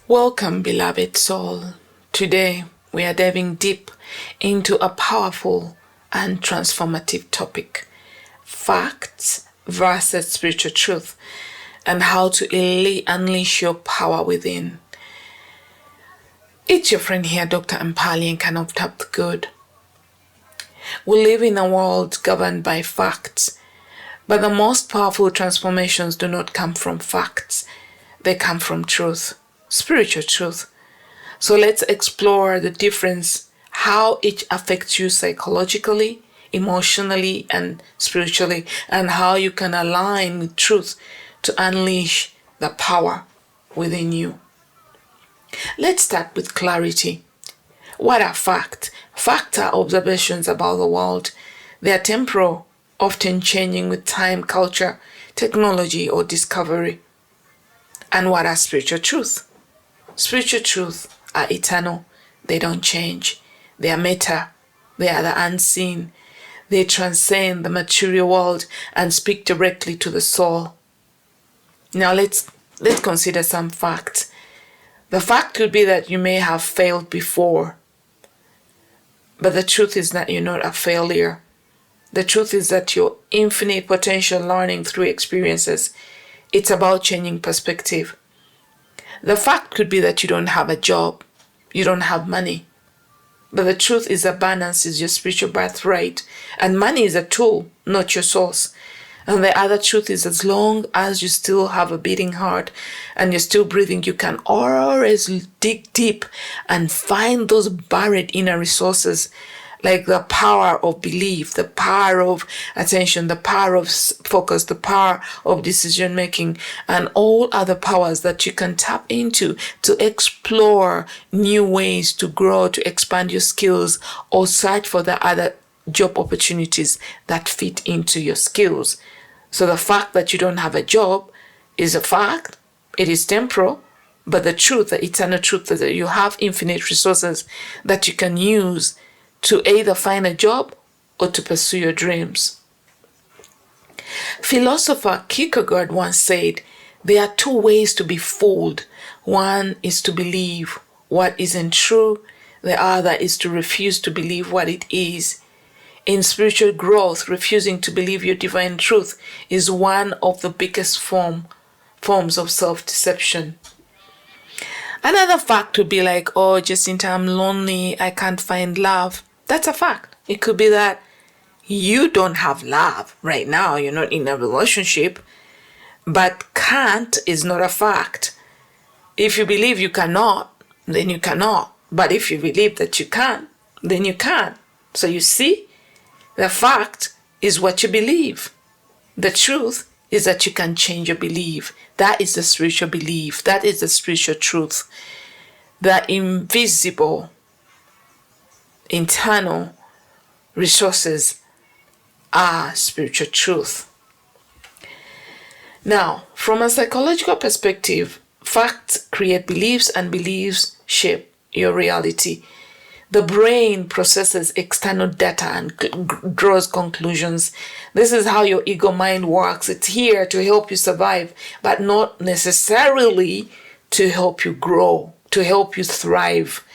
Welcome, beloved soul. Today, we are diving deep into a powerful and transformative topic: facts versus spiritual truth, and how to unleash your power within. It's your friend here, Dr. Mpalyenkana-Murray. We live in a world governed by facts, but the most powerful transformations do not come from facts. They come from truth. Spiritual truth. So let's explore the difference, how each affects you psychologically, emotionally, and spiritually, and how you can align with truth to unleash the power within you. Let's start with clarity. What are facts? Facts are observations about the world. They are temporal, often changing with time, culture, technology, or discovery. And what are spiritual truth? Spiritual truths are eternal. They don't change. They are meta. They are the unseen. They transcend the material world and speak directly to the soul. Now let's consider some facts. The fact could be that you may have failed before, but the truth is that you're not a failure. The truth is that your infinite potential learning through experiences. It's about changing perspective. The fact could be that you don't have a job, you don't have money. But the truth is abundance is your spiritual birthright, and money is a tool, not your source. And the other truth is, as long as you still have a beating heart and you're still breathing, you can always dig deep and find those buried inner resources, like the power of belief, the power of attention, the power of focus, the power of decision making, and all other powers that you can tap into to explore new ways to grow, to expand your skills, or search for the other job opportunities that fit into your skills. So the fact that you don't have a job is a fact. It is temporal. But the truth, the eternal truth, is that you have infinite resources that you can use to either find a job or to pursue your dreams. Philosopher Kierkegaard once said, there are two ways to be fooled. One is to believe what isn't true. The other is to refuse to believe what it is. In spiritual growth, refusing to believe your divine truth is one of the biggest forms of self-deception. Another fact would be like, oh, Jacent, I'm lonely, I can't find love. That's a fact. It could be that you don't have love right now. You're not in a relationship. But can't is not a fact. If you believe you cannot, then you cannot. But if you believe that you can, then you can. So you see, the fact is what you believe. The truth is that you can change your belief. That is the spiritual belief. That is the spiritual truth. The invisible, internal resources are spiritual truth. Now, from a psychological perspective, facts create beliefs and beliefs shape your reality. The brain processes external data and draws conclusions. This is how your ego mind works. It's here to help you survive, but not necessarily to help you grow, to help you thrive.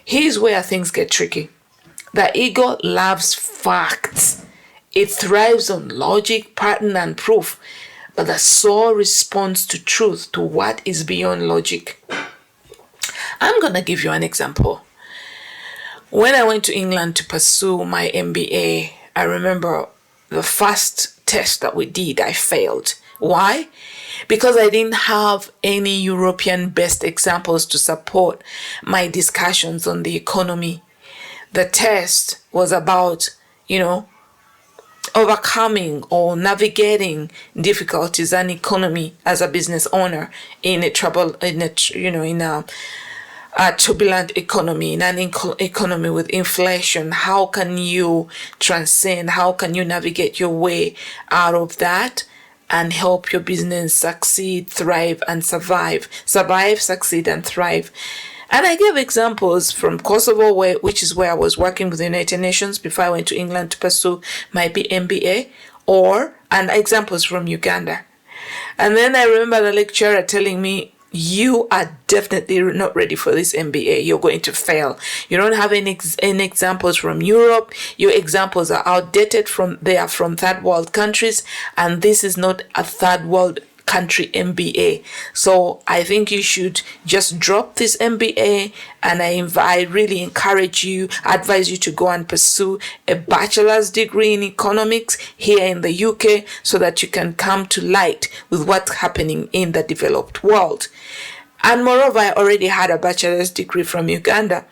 Here's where things get tricky. The ego loves facts. It thrives on logic, pattern, and proof. But the soul responds to truth, to what is beyond logic. I'm going to give you an example. When I went to England to pursue my MBA, I remember the first test that we did, I failed. Why? Because I didn't have any European-based examples to support my discussions on the economy. The test was about, overcoming or navigating difficulties and economy as a business owner in a turbulent economy, in an economy with inflation. How can you transcend? How can you navigate your way out of that and help your business succeed, thrive, and survive? Survive, succeed, and thrive. And I gave examples from Kosovo, which is where I was working with the United Nations before I went to England to pursue my MBA, and examples from Uganda. And then I remember the lecturer telling me, you are definitely not ready for this MBA. You're going to fail. You don't have any examples from Europe. Your examples are outdated. They are from third world countries, and this is not a third world country MBA. So I think you should just drop this MBA, and I really advise you to go and pursue a bachelor's degree in economics here in the UK, so that you can come to light with what's happening in the developed world. And moreover, I already had a bachelor's degree from Uganda,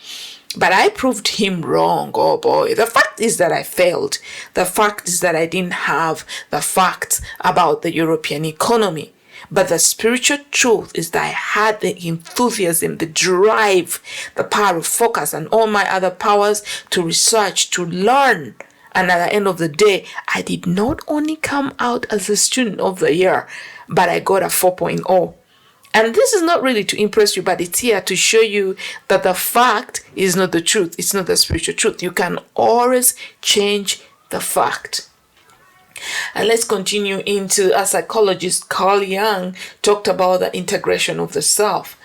but I proved him wrong. Oh boy. The fact is that I failed. The fact is that I didn't have the facts about the European economy. But the spiritual truth is that I had the enthusiasm, the drive, the power of focus, and all my other powers to research, to learn. And at the end of the day, I did not only come out as a student of the year, but I got a 4.0. And this is not really to impress you, but it's here to show you that the fact is not the truth. It's not the spiritual truth. You can always change the fact. And let's continue into, a psychologist Carl Jung talked about the integration of the self.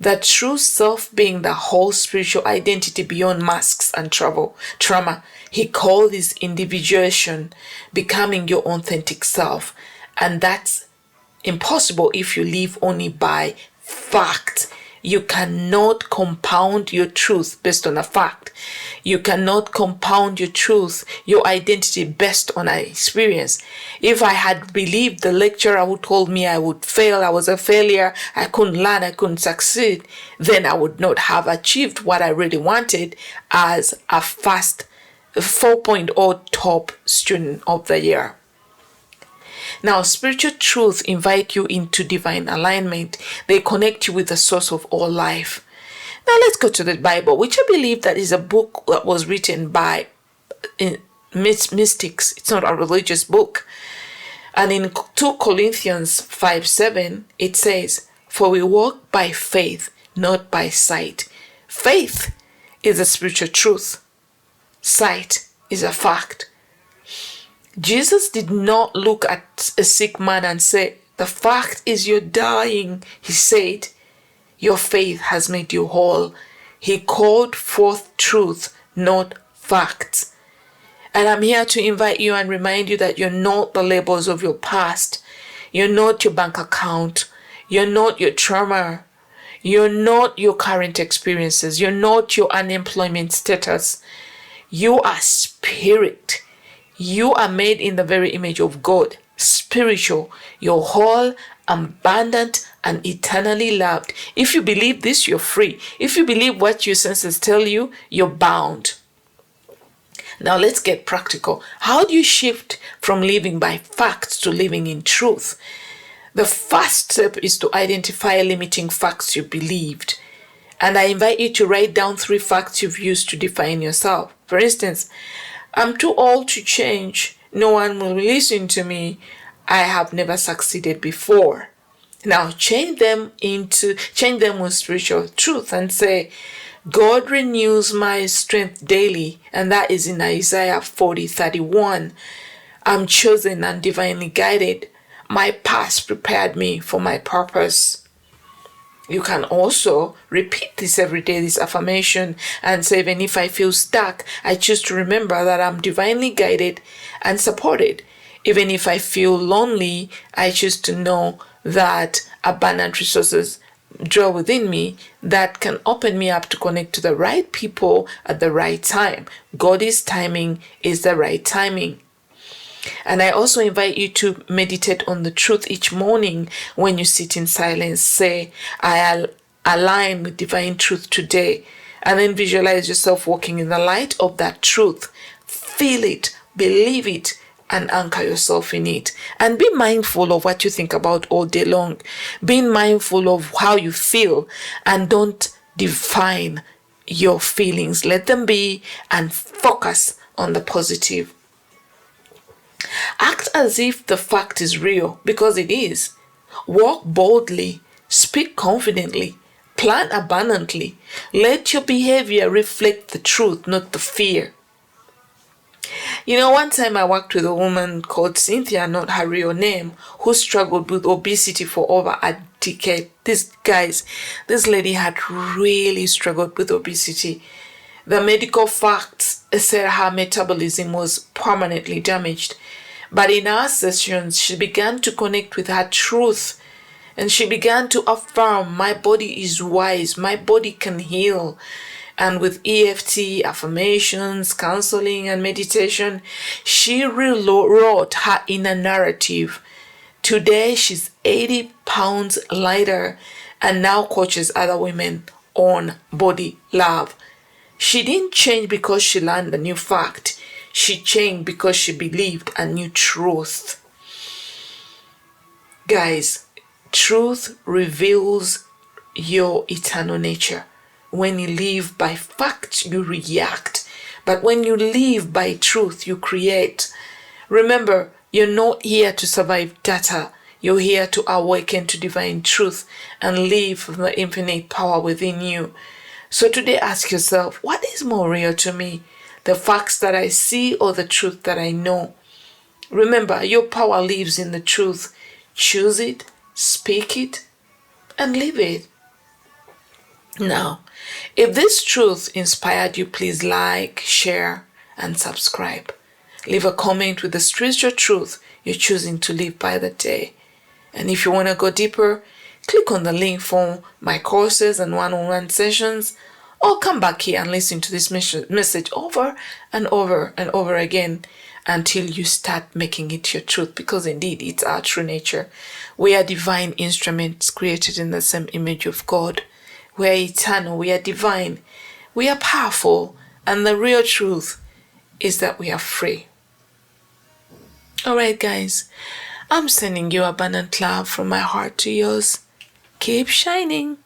The true self being the whole spiritual identity beyond masks and trauma. He called this individuation, becoming your authentic self. And that's impossible if you live only by fact. You cannot compound your truth based on a fact. You cannot compound your truth, your identity based on an experience. If I had believed the lecturer who told me I would fail, I was a failure, I couldn't learn, I couldn't succeed, then I would not have achieved what I really wanted as a fast 4.0 top student of the year. Now, spiritual truth invite you into divine alignment. They connect you with the source of all life. Now, let's go to the Bible, which I believe that is a book that was written by mystics. It's not a religious book. And in 2 Corinthians 5:7, it says, "For we walk by faith, not by sight." Faith is a spiritual truth. Sight is a fact. Jesus did not look at a sick man and say, "The fact is you're dying." He said, "Your faith has made you whole." He called forth truth, not facts. And I'm here to invite you and remind you that you're not the labels of your past. You're not your bank account. You're not your trauma. You're not your current experiences. You're not your unemployment status. You are spirit. You are made in the very image of God, spiritual. You're whole, abundant, and eternally loved. If you believe this, you're free. If you believe what your senses tell you, you're bound. Now let's get practical. How do you shift from living by facts to living in truth? The first step is to identify limiting facts you believed. And I invite you to write down 3 facts you've used to define yourself. For instance, "I'm too old to change. No one will listen to me. I have never succeeded before." Now change them with spiritual truth and say, "God renews my strength daily." And that is in Isaiah 40:31. "I'm chosen and divinely guided. My past prepared me for my purpose." You can also repeat this every day, this affirmation, and say, "Even if I feel stuck, I choose to remember that I'm divinely guided and supported. Even if I feel lonely, I choose to know that abundant resources dwell within me that can open me up to connect to the right people at the right time. God's timing is the right timing." And I also invite you to meditate on the truth each morning when you sit in silence. Say, "I align with divine truth today." And then visualize yourself walking in the light of that truth. Feel it, believe it, and anchor yourself in it. And be mindful of what you think about all day long. Be mindful of how you feel, and don't define your feelings. Let them be and focus on the positive. Act as if the fact is real, because it is. Walk boldly, speak confidently, plan abundantly. Let your behavior reflect the truth, not the fear. You know, one time I worked with a woman called Cynthia, not her real name, who struggled with obesity for over a decade. This lady had really struggled with obesity. The medical facts said her metabolism was permanently damaged. But in our sessions, she began to connect with her truth, and she began to affirm, my body is wise, my body can heal. And with EFT, affirmations, counseling, and meditation, she rewrote her inner narrative. Today, she's 80 pounds lighter and now coaches other women on body love. She didn't change because she learned a new fact. She changed because she believed a new truth. Guys, truth reveals your eternal nature. When you live by fact, you react. But when you live by truth, you create. Remember, you're not here to survive data. You're here to awaken to divine truth and live from the infinite power within you. So today ask yourself, what is more real to me? The facts that I see or the truth that I know? Remember, your power lives in the truth. Choose it, speak it, and live it. Now, if this truth inspired you, please like, share, and subscribe. Leave a comment with the spiritual truth you're choosing to live by the day. And if you want to go deeper, click on the link for my courses and one-on-one sessions, or come back here and listen to this message over and over and over again until you start making it your truth, because indeed it's our true nature. We are divine instruments created in the same image of God. We are eternal, we are divine, we are powerful, and the real truth is that we are free. Alright guys, I'm sending you abundant love from my heart to yours. Keep shining.